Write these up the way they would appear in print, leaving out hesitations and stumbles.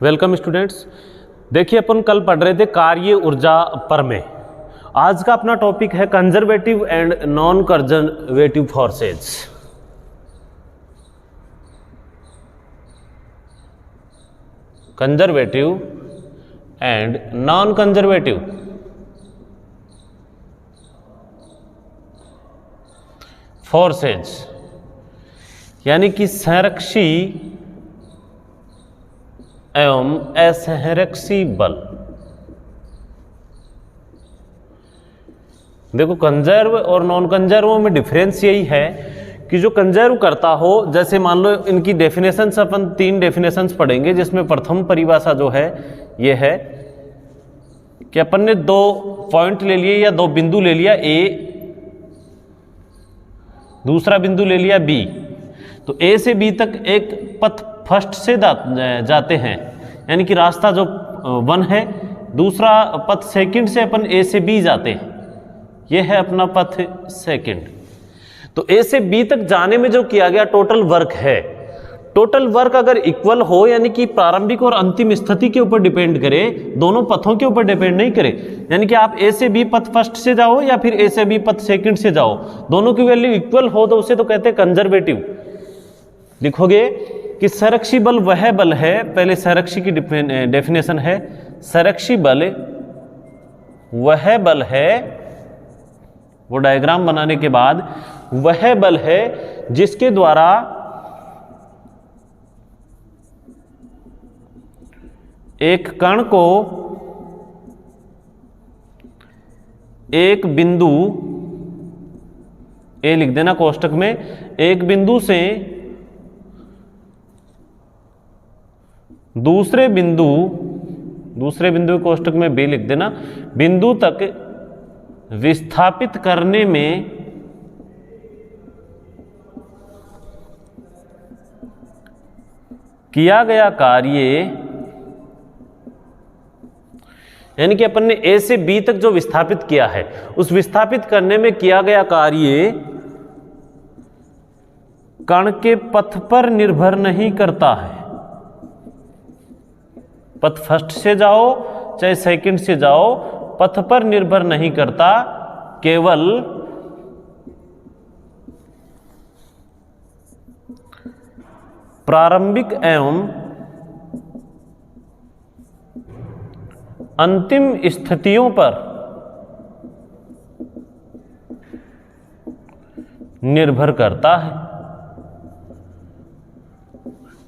Welcome students. देखिए अपन कल पढ़ रहे थे कार्य ऊर्जा प्रमेय। आज का अपना टॉपिक है conservative and non conservative forces. Conservative and non conservative forces यानी कि संरक्षी एवं असंरक्षी बल। देखो कंजर्व और नॉन कंजर्व में डिफरेंस यही है कि जो कंजर्व करता हो, जैसे मान लो इनकी डेफिनेशंस अपन 3 डेफिनेशंस पढ़ेंगे, जिसमें प्रथम परिभाषा जो है ये है कि अपन ने 2 पॉइंट ले लिए या 2 बिंदु ले लिया, ए दूसरा बिंदु ले लिया बी, तो ए से बी तक एक पथ फर्स्ट से जाते हैं, यानी कि रास्ता जो 1 है, दूसरा पथ सेकंड से अपन ए से बी जाते हैं, यह है अपना पथ सेकंड। तो ए से बी तक जाने में जो किया गया टोटल वर्क है, टोटल वर्क अगर इक्वल हो, यानी कि प्रारंभिक और अंतिम स्थिति के ऊपर डिपेंड करे, दोनों पथों के ऊपर डिपेंड नहीं करे, यानी कि आप ए से बी पथ फर्स्ट से जाओ या फिर ए से बी पथ सेकंड से जाओ, दोनों की वैल्यू इक्वल हो तो उसे तो कहते हैं कंजर्वेटिव। लिखोगे कि संरक्षी बल वह बल है, पहले संरक्षी की डेफिनेशन है, संरक्षी बल वह बल है, वो डायग्राम बनाने के बाद वह बल है जिसके द्वारा एक कण को एक बिंदु ए लिख देना कोष्टक में, एक बिंदु से दूसरे बिंदु के कोष्टक में बी लिख देना, बिंदु तक विस्थापित करने में किया गया कार्य, यानी कि अपन ने ए से बी तक जो विस्थापित किया है, उस विस्थापित करने में किया गया कार्य कण के पथ पर निर्भर नहीं करता है। पथ फर्स्ट से जाओ चाहे सेकंड से जाओ, पथ पर निर्भर नहीं करता, केवल प्रारंभिक एवं अंतिम स्थितियों पर निर्भर करता है।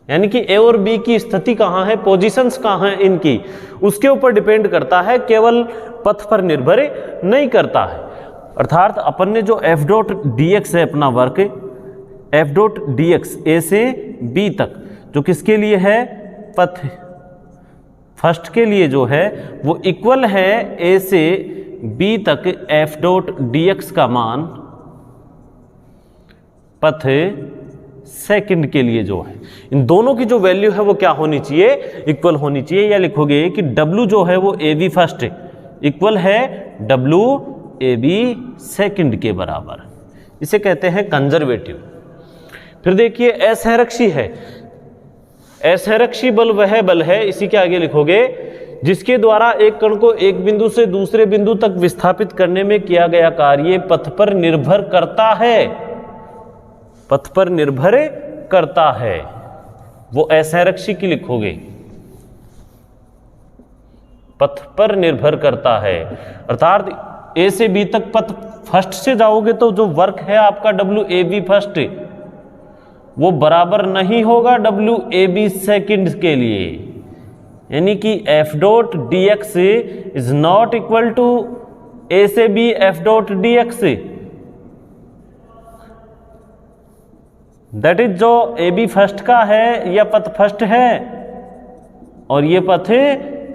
यानी कि ए और बी की स्थिति कहां है, पोजीशंस कहां है इनकी, उसके ऊपर डिपेंड करता है, केवल पथ पर निर्भर नहीं करता है। अर्थात अपन ने जो एफ डॉट डी एक्स है अपना work, F dot D X A से बी तक, जो किसके लिए है, पथ फर्स्ट के लिए जो है वो इक्वल है ए से बी तक एफ डॉट डी एक्स का मान पथ सेकंड के लिए जो है, इन दोनों की जो वैल्यू है वो क्या होनी चाहिए, इक्वल होनी चाहिए। या लिखोगे कि W जो है वो ए बी फर्स्ट इक्वल है W ए बी सेकंड के बराबर, इसे कहते हैं कंजर्वेटिव। फिर देखिए असंरक्षी है, असंरक्षी बल वह बल है, इसी के आगे लिखोगे जिसके द्वारा एक कण को एक बिंदु से दूसरे बिंदु तक विस्थापित करने में किया गया कार्य पथ पर निर्भर करता है, पथ पर निर्भर करता है, वो असंरक्षी की लिखोगे, पथ पर निर्भर करता है। अर्थात ए से बी तक पथ फर्स्ट से जाओगे तो जो वर्क है आपका W ए बी फर्स्ट, वो बराबर नहीं होगा W ए बी सेकंड के लिए, यानी कि F dot D X is not equal to A से B F dot D X, that is जो ए बी फर्स्ट का है, यह पथ फर्स्ट है और ये पथ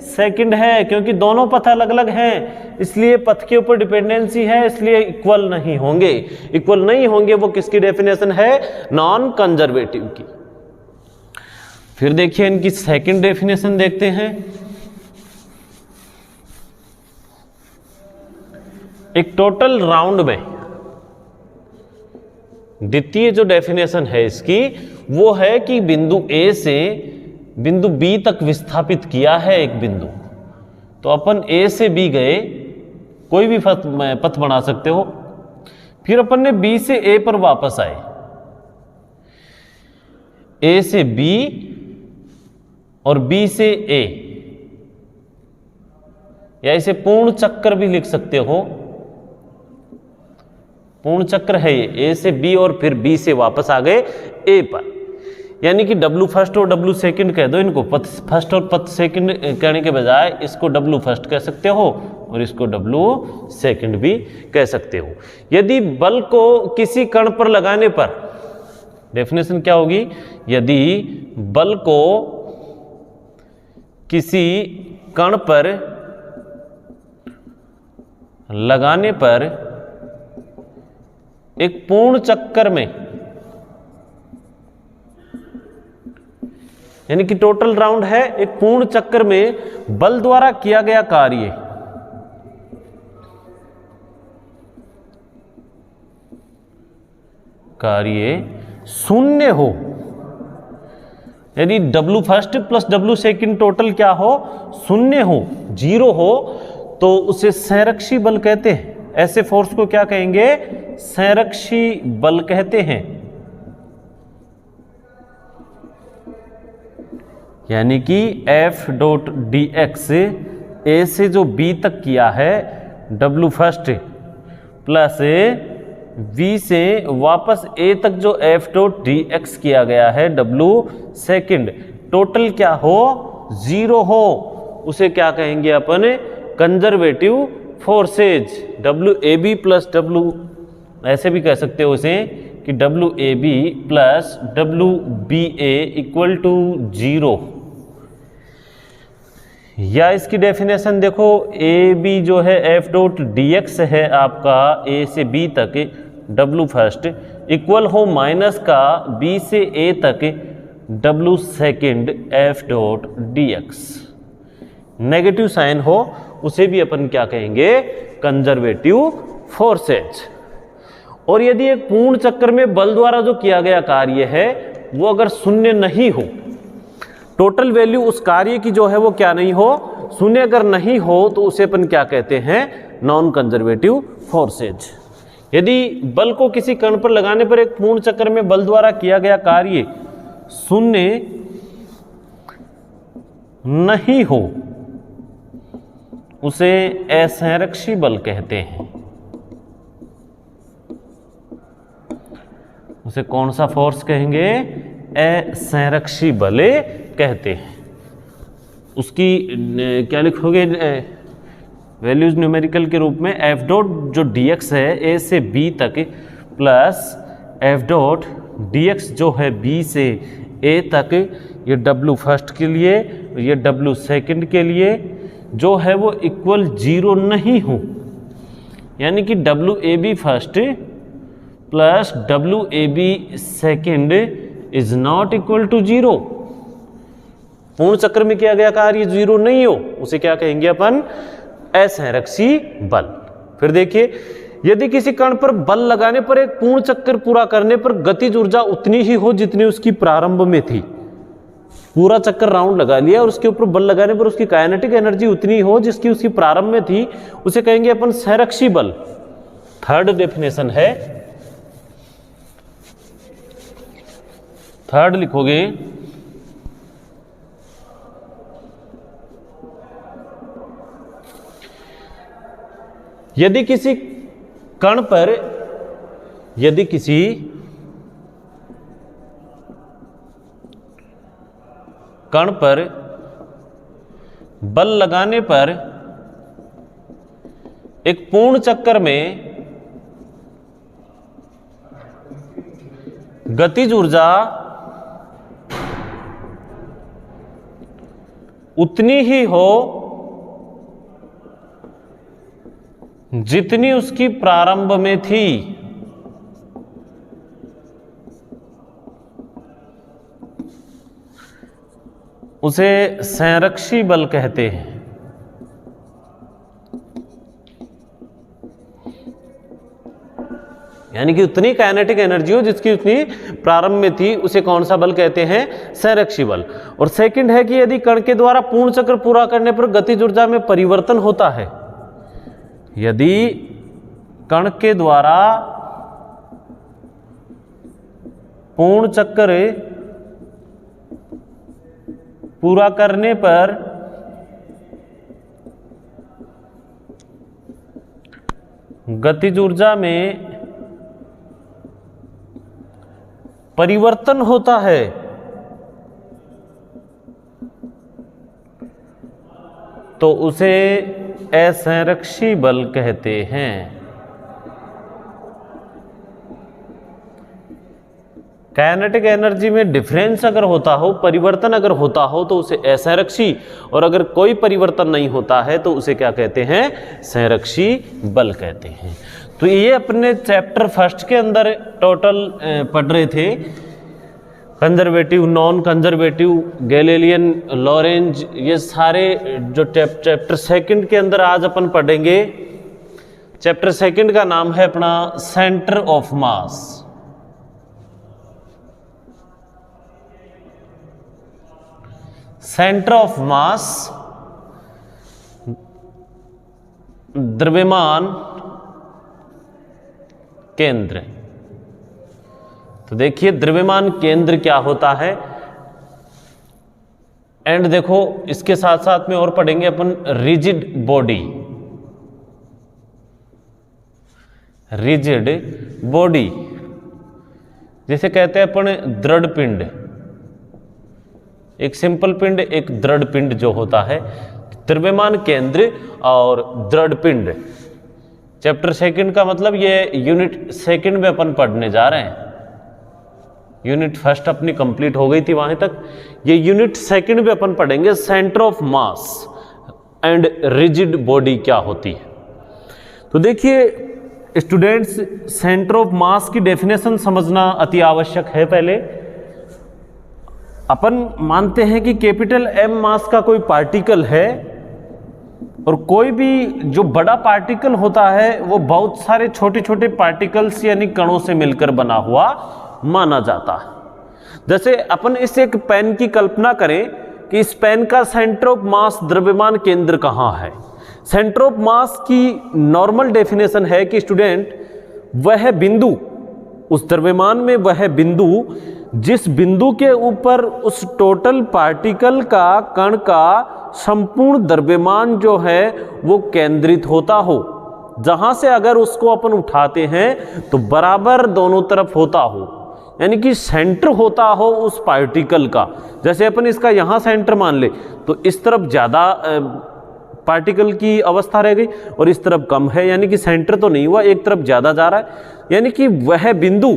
सेकंड है, क्योंकि दोनों पथ अलग अलग हैं, इसलिए पथ के ऊपर डिपेंडेंसी है, इसलिए इक्वल नहीं होंगे। इक्वल नहीं होंगे वो किसकी डेफिनेशन है, नॉन कंजर्वेटिव की। फिर देखिए इनकी सेकंड डेफिनेशन देखते हैं। एक टोटल राउंड में द्वितीय जो डेफिनेशन है इसकी वो है कि बिंदु ए से बिंदु बी तक विस्थापित किया है एक बिंदु, तो अपन ए से बी गए, कोई भी पथ बना सकते हो। फिर अपन ने बी से ए पर वापस आए, ए से बी और बी से ए, या इसे पूर्ण चक्कर भी लिख सकते हो। पूर्ण चक्र है ये, ए से बी और फिर बी से वापस आ गए ए पर, यानी कि डब्लू फर्स्ट और डब्लू सेकंड कह दो इनको। पथ फर्स्ट और पथ सेकंड कहने के बजाय इसको डब्लू फर्स्ट कह सकते हो और इसको डब्लू सेकंड भी कह सकते हो। यदि बल को किसी कण पर लगाने पर, डेफिनेशन क्या होगी, यदि बल को किसी कण पर लगाने पर एक पूर्ण चक्कर में, यानी कि टोटल राउंड है, एक पूर्ण चक्कर में बल द्वारा किया गया कार्य शून्य हो, यदि W first plus W second total क्या हो, शून्य हो, जीरो हो, तो उसे संरक्षी बल कहते हैं। ऐसे फोर्स को क्या कहेंगे, संरक्षी बल कहते हैं। यानी कि F dot D X A से जो B तक किया है W फर्स्ट प्लस V से वापस A तक जो F डॉट डी एक्स किया गया है W सेकंड, टोटल क्या हो, जीरो हो, उसे क्या कहेंगे अपन, conservative forces. WAB plus W, ऐसे भी कह सकते हो इसे कि WAB plus WBA equal to zero. या इसकी डेफिनेशन देखो, AB जो है F डॉट डी एक्स है आपका A से B तक W फर्स्ट इक्वल हो माइनस का B से A तक W second F dot D X. Negative sign हो उसे भी अपन क्या कहेंगे, कंजर्वेटिव फोर्सेज। और यदि एक पूर्ण चक्कर में बल द्वारा जो किया गया कार्य है वो अगर शून्य नहीं हो, टोटल वैल्यू उस कार्य की जो है वो क्या नहीं हो, शून्य अगर नहीं हो, तो उसे अपन क्या कहते हैं, नॉन कंजर्वेटिव फोर्सेज। यदि बल को किसी कण पर लगाने पर एक पूर्ण चक्कर में बल द्वारा किया गया कार्य शून्य नहीं हो, उसे असंरक्षी बल कहते हैं। उसे कौन सा फोर्स कहेंगे, असंरक्षी बल कहते हैं। उसकी क्या लिखोगे वैल्यूज न्यूमेरिकल के रूप में, F डॉट जो dx है A से B तक प्लस F डॉट dx जो है B से A तक, ये W फर्स्ट के लिए, ये W सेकंड के लिए जो है वो इक्वल जीरो नहीं हो, यानी कि WAB first plus WAB second is not equal to zero. पूर्ण चक्र में किया गया कार्य जीरो नहीं हो, उसे क्या कहेंगे अपन, असंरक्षी बल। फिर देखिए, यदि किसी कण पर बल लगाने पर एक पूर्ण चक्कर पूरा करने पर गतिज ऊर्जा उतनी ही हो जितनी उसकी प्रारंभ में थी। पूरा चक्कर राउंड लगा लिया और उसके ऊपर बल लगाने पर उसकी काइनेटिक एनर्जी उतनी हो जिसकी उसकी प्रारंभ में थी, उसे कहेंगे अपन संरक्षी बल। थर्ड डेफिनेशन है, थर्ड लिखोगे, यदि किसी कण पर, यदि किसी कण पर बल लगाने पर एक पूर्ण चक्कर में गतिज ऊर्जा उतनी ही हो जितनी उसकी प्रारंभ में थी, उसे संरक्षी बल कहते हैं। यानी कि उतनी काइनेटिक एनर्जी हो जिसकी उतनी प्रारंभ में थी, उसे कौन सा बल कहते हैं? संरक्षी बल। और सेकंड है कि यदि कण के द्वारा पूर्ण चक्र पूरा करने पर गतिज ऊर्जा में परिवर्तन होता है, यदि कण के द्वारा पूर्ण चक्र पूरा करने पर गतिज ऊर्जा में परिवर्तन होता है, तो उसे असंरक्षी बल कहते हैं। काइनेटिक एनर्जी में डिफरेंस अगर होता हो, परिवर्तन अगर होता हो, तो उसे असंरक्षी, और अगर कोई परिवर्तन नहीं होता है तो उसे क्या कहते हैं? संरक्षी बल कहते हैं। तो ये अपने चैप्टर फर्स्ट के अंदर टोटल पढ़ रहे थे, conservative, non conservative, Galilean, Lorentz, ये सारे जो चैप्टर सेकंड के अंदर आज अपन पढ़ेंगे। चैप्टर सेकंड का नाम है अपना centre of mass. Centre of mass, द्रव्यमान केंद्र। तो देखिए द्रव्यमान केंद्र क्या होता है, एंड देखो इसके साथ साथ में और पढ़ेंगे अपन रिजिड बॉडी। रिजिड बॉडी जिसे कहते हैं अपन दृढ़ पिंड, एक सिंपल पिंड, एक दृढ़ पिंड जो होता है। द्रव्यमान केंद्र और दृढ़ पिंड, चैप्टर सेकंड का मतलब ये यूनिट सेकंड में अपन पढ़ने जा रहे हैं। यूनिट फर्स्ट अपनी कंप्लीट हो गई थी वहां तक, ये यूनिट सेकंड में अपन पढ़ेंगे centre of mass and rigid body क्या होती है। तो देखिए स्टूडेंट्स, सेंटर ऑफ मास की डेफिनेशन समझना अति आवश्यक है। पहले अपन मानते हैं कि कैपिटल एम मास का कोई पार्टिकल है, और कोई भी जो बड़ा पार्टिकल होता है वो बहुत सारे छोटे छोटे पार्टिकल्स यानी कणों से मिलकर बना हुआ माना जाता है। जैसे अपन इस एक पेन की कल्पना करें कि इस पेन का सेंटर ऑफ मास, द्रव्यमान केंद्र कहाँ है। सेंटर ऑफ मास की नॉर्मल डेफिनेशन है कि स्टूडेंट, वह बिंदु, उस द्रव्यमान में वह बिंदु जिस बिंदु के ऊपर उस टोटल पार्टिकल का, कण का संपूर्ण द्रव्यमान जो है वो केंद्रित होता हो, जहां से अगर उसको अपन उठाते हैं तो बराबर दोनों तरफ होता हो, यानी कि सेंटर होता हो उस पार्टिकल का। जैसे अपन इसका यहां सेंटर मान ले तो इस तरफ ज्यादा पार्टिकल की अवस्था रह गई और इस तरफ कम है, यानी कि सेंटर तो नहीं हुआ, एक तरफ ज्यादा जा रहा है। यानी कि वह बिंदु,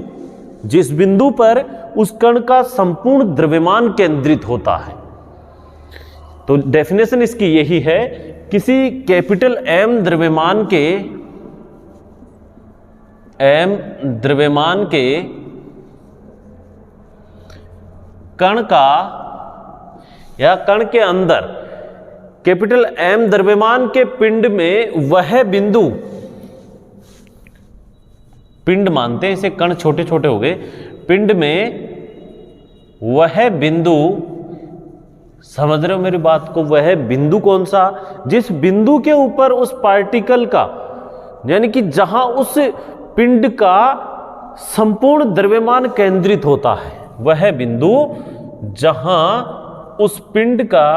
जिस बिंदु पर उस कण का संपूर्ण द्रव्यमान केंद्रित होता है। तो डेफिनेशन इसकी यही है, किसी कैपिटल एम द्रव्यमान के कण का, या कण के अंदर कैपिटल एम द्रव्यमान के पिंड में वह बिंदु, पिंड मानते हैं इसे, कण छोटे छोटे हो गए, पिंड में वह बिंदु, समझ रहे हो मेरी बात को, वह बिंदु कौन सा, जिस बिंदु के ऊपर उस पार्टिकल का, यानी कि जहां उस पिंड का संपूर्ण द्रव्यमान केंद्रित होता है, वह बिंदु जहां उस पिंड का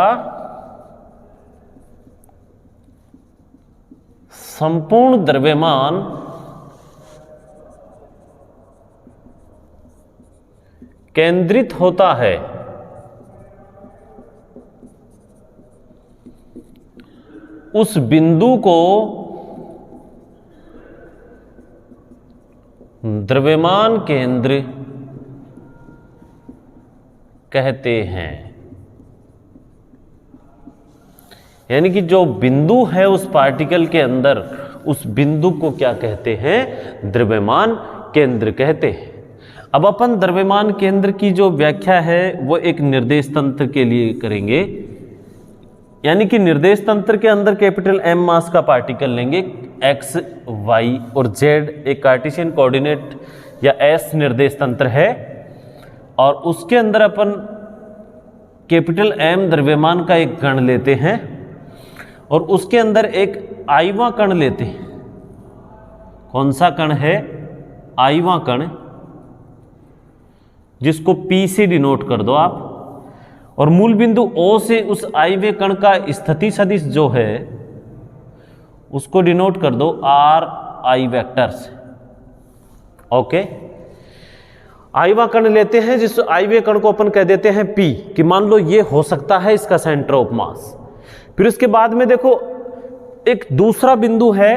संपूर्ण द्रव्यमान केंद्रित होता है, उस बिंदु को द्रव्यमान केंद्र कहते हैं। यानी कि जो बिंदु है उस पार्टिकल के अंदर, उस बिंदु को क्या कहते हैं? द्रव्यमान केंद्र कहते हैं। अब अपन द्रव्यमान केंद्र की जो व्याख्या है वो एक निर्देश तंत्र के लिए करेंगे, यानी कि निर्देश तंत्र के अंदर कैपिटल एम मास का पार्टिकल लेंगे, एक्स वाई और जेड एक कार्टेशियन कोऑर्डिनेट या एस निर्देश तंत्र है और उसके अंदर अपन कैपिटल एम द्रव्यमान का एक कण लेते हैं और उसके अंदर एक आईवा कण लेते हैं। कौन सा कण है? आईवा कण, जिसको P से डिनोट कर दो आप, और मूल बिंदु O से उस आईवे कण का स्थिति सदिश जो है उसको डिनोट कर दो R I वेक्टर से। ओके, आईवा कण लेते हैं जिस आईवे कण को अपन कह देते हैं P, कि मान लो ये हो सकता है इसका सेंटर ऑफ मास। फिर उसके बाद में देखो एक दूसरा बिंदु है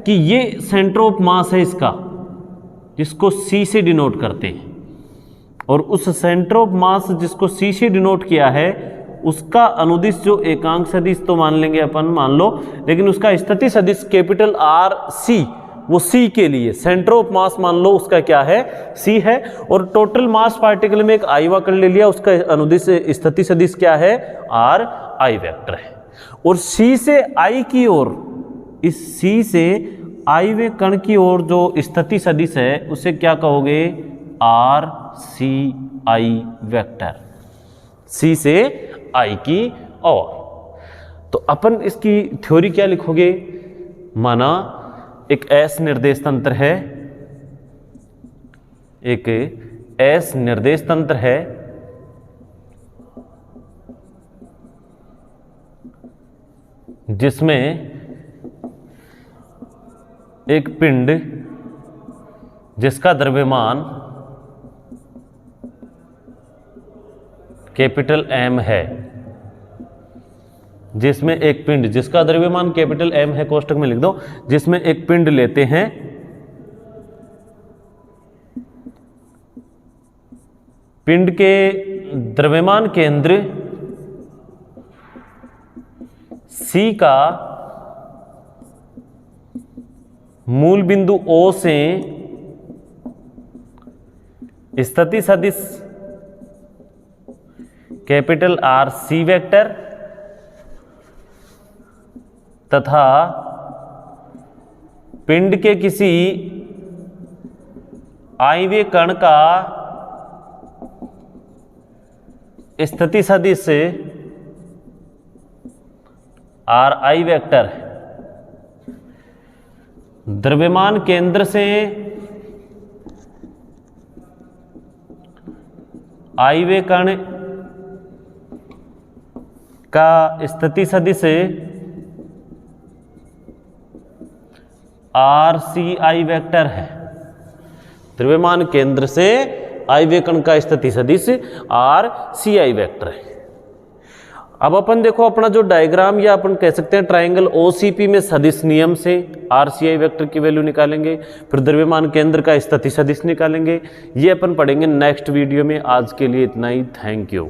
कि ये सेंटर ऑफ मास है इसका, जिसको C से डिनोट करते हैं, और उस सेंटर ऑफ मास जिसको C से डिनोट किया है उसका अनुदिश जो एकांक सदिश तो मान लेंगे अपन, मान लो, लेकिन उसका स्थिति सदिश कैपिटल R C, वो C के लिए सेंटर ऑफ मास मान लो उसका क्या है? C है। और टोटल मास पार्टिकल में एक आईवा कण ले लिया, उसका अनुदिश स्थिति सदिश क्या है? R I वेक्टर है। और C से I की ओर, इस C से I वे कण की ओर जो स्थिति सदिश है उसे क्या कहोगे? R C I vector, C से I की ओर। तो अपन इसकी थ्योरी क्या लिखोगे? माना एक S निर्देश तंत्र है, एक S निर्देश तंत्र है जिसमें एक पिंड जिसका द्रव्यमान कैपिटल M है, जिसमें एक पिंड जिसका द्रव्यमान कैपिटल M है, कोष्टक में लिख दो, जिसमें एक पिंड लेते हैं पिंड के द्रव्यमान केंद्र C का मूल बिंदु O से स्थिति सदिश कैपिटल R C वेक्टर तथा पिंड के किसी आईवे कण का स्थिति सदिश R I वेक्टर है। द्रव्यमान केंद्र से आईवे कण का स्थिति सदिश R C I वेक्टर है। द्रव्यमान केंद्र से आईवे कण का स्थिति सदिश R C I वेक्टर है। अब अपन देखो अपना जो डायग्राम, या अपन कह सकते हैं ट्राइंगल OCP में सदिश नियम से R C I वेक्टर की वैल्यू निकालेंगे, फिर द्रव्यमान केंद्र का स्थिति सदिश निकालेंगे। ये अपन पढ़ेंगे नेक्स्ट वीडियो में। आज के लिए इतना ही। Thank you.